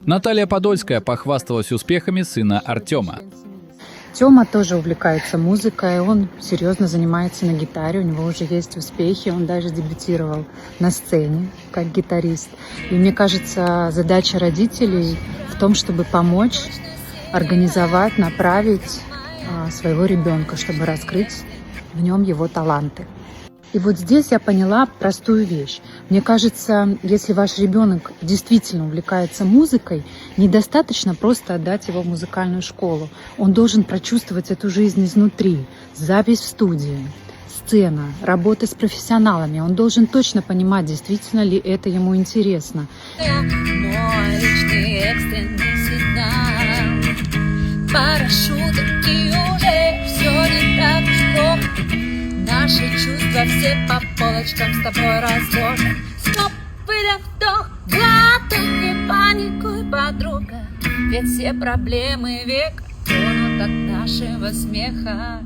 Наталья Подольская похвасталась успехами сына Артема. Тёма тоже увлекается музыкой, он серьезно занимается на гитаре, у него уже есть успехи, он даже дебютировал на сцене как гитарист. И мне кажется, задача родителей в том, чтобы помочь, организовать, направить своего ребенка, чтобы раскрыть в нем его таланты. И вот здесь я поняла простую вещь. Мне кажется, если ваш ребенок действительно увлекается музыкой, недостаточно просто отдать его в музыкальную школу. Он должен прочувствовать эту жизнь изнутри. Запись в студии, сцена, работа с профессионалами. Он должен точно понимать, действительно ли это ему интересно. Мой личный экстренный сигнал. Парашют и уже все не так уж плохо. Наши чувства все по полочкам с тобой разложим. Стоп, выдох, вдох, глоток, не паникуй, подруга. Ведь все проблемы века тонут от нашего смеха.